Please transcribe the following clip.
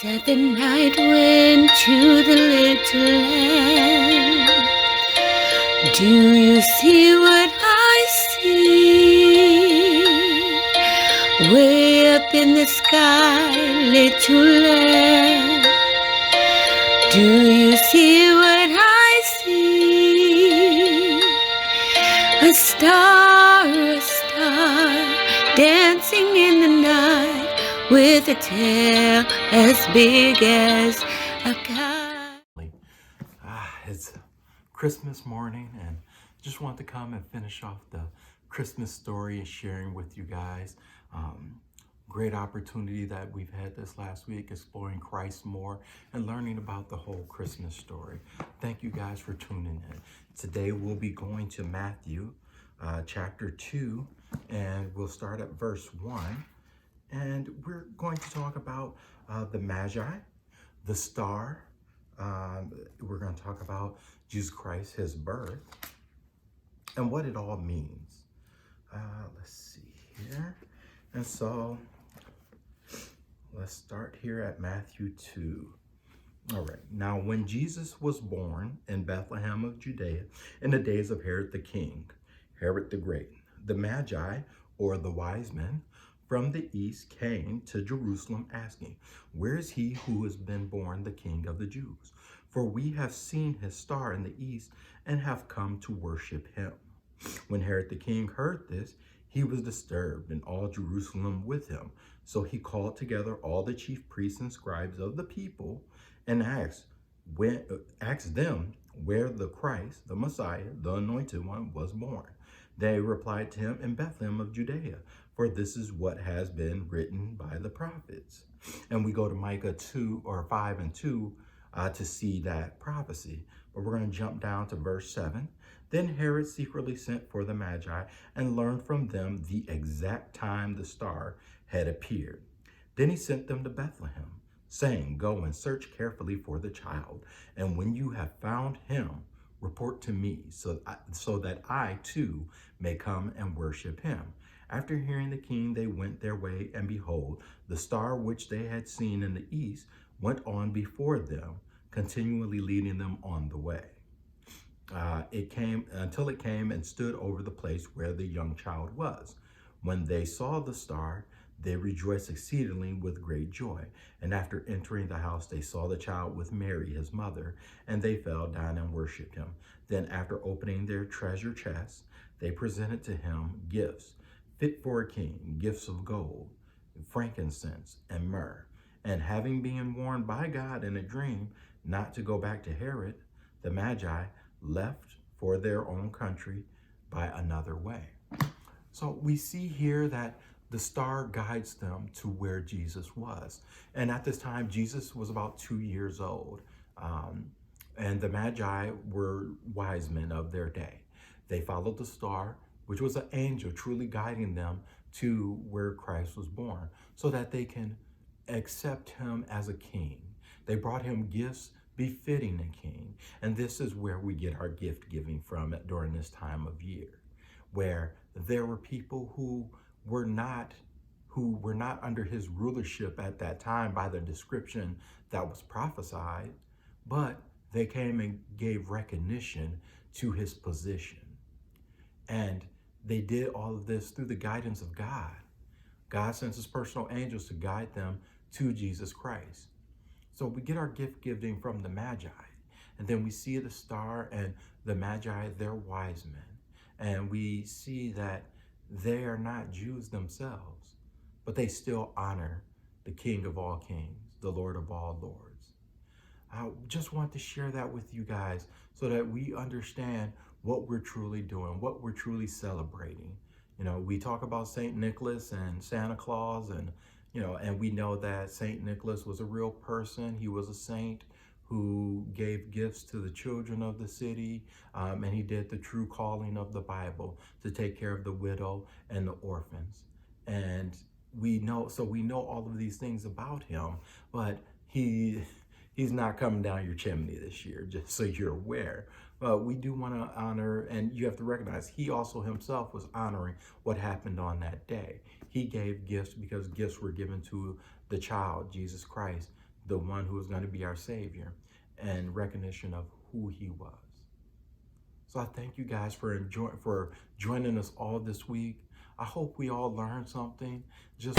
Said the night went to the little lamb. Do you see what I see? Way up in the sky, little lamb. Do you see what I see? A star, dancing in the night with a tail as big as a kite. It's Christmas morning, and just want to come and finish off the Christmas story and sharing with you guys. Great opportunity that we've had this last week, exploring Christ more and learning about the whole Christmas story. Thank you guys for tuning in. Today we'll be going to Matthew chapter 2, and we'll start at verse 1. And we're going to talk about the Magi, the star. We're going to talk about Jesus Christ, his birth, and what it all means. Let's see here. And so let's start here at Matthew 2. All right. Now, when Jesus was born in Bethlehem of Judea in the days of Herod the king, Herod the Great, the Magi, or the wise men, from the east came to Jerusalem asking, "Where is he who has been born the King of the Jews? For we have seen his star in the east and have come to worship him." When Herod the king heard this, he was disturbed, and all Jerusalem with him. So he called together all the chief priests and scribes of the people and asked them where the Christ, the Messiah, the Anointed One, was born. They replied to him, "In Bethlehem of Judea, for this is what has been written by the prophets." And we go to Micah 5 and 2 to see that prophecy. But we're going to jump down to verse 7. Then Herod secretly sent for the Magi and learned from them the exact time the star had appeared. Then he sent them to Bethlehem, saying, "Go and search carefully for the child, and when you have found him, report to me, so that I too may come and worship him." After hearing the king, they went their way, and behold, the star which they had seen in the east went on before them, continually leading them on the way. It came and stood over the place where the young child was. When they saw the star, they rejoiced exceedingly with great joy. And after entering the house, they saw the child with Mary, his mother, and they fell down and worshiped him. Then, after opening their treasure chests, they presented to him gifts fit for a king, gifts of gold, frankincense, and myrrh. And having been warned by God in a dream not to go back to Herod, the Magi left for their own country by another way. So we see here that the star guides them to where Jesus was. And at this time, Jesus was about 2 years old. And the Magi were wise men of their day. They followed the star, which was an angel truly guiding them to where Christ was born, so that they can accept him as a king. They brought him gifts befitting a king. And this is where we get our gift giving from during this time of year, where there were people who were not under his rulership at that time by the description that was prophesied, but they came and gave recognition to his position. And they did all of this through the guidance of God. God sends his personal angels to guide them to Jesus Christ. So we get our gift giving from the Magi, and then we see the star and the Magi, they're wise men. And we see that they are not Jews themselves, but they still honor the King of all kings, the Lord of all lords. I just want to share that with you guys so that we understand what we're truly doing, what we're truly celebrating. You know, we talk about St. Nicholas and Santa Claus, and we know that St. Nicholas was a real person. He was a saint who gave gifts to the children of the city, and he did the true calling of the Bible to take care of the widow and the orphans. And we know all of these things about him, but he's not coming down your chimney this year, just so you're aware. But we do want to honor, and you have to recognize, he also himself was honoring what happened on that day. He gave gifts because gifts were given to the child, Jesus Christ, the one who was going to be our Savior, and recognition of who he was. So I thank you guys for joining us all this week. I hope we all learned something. Just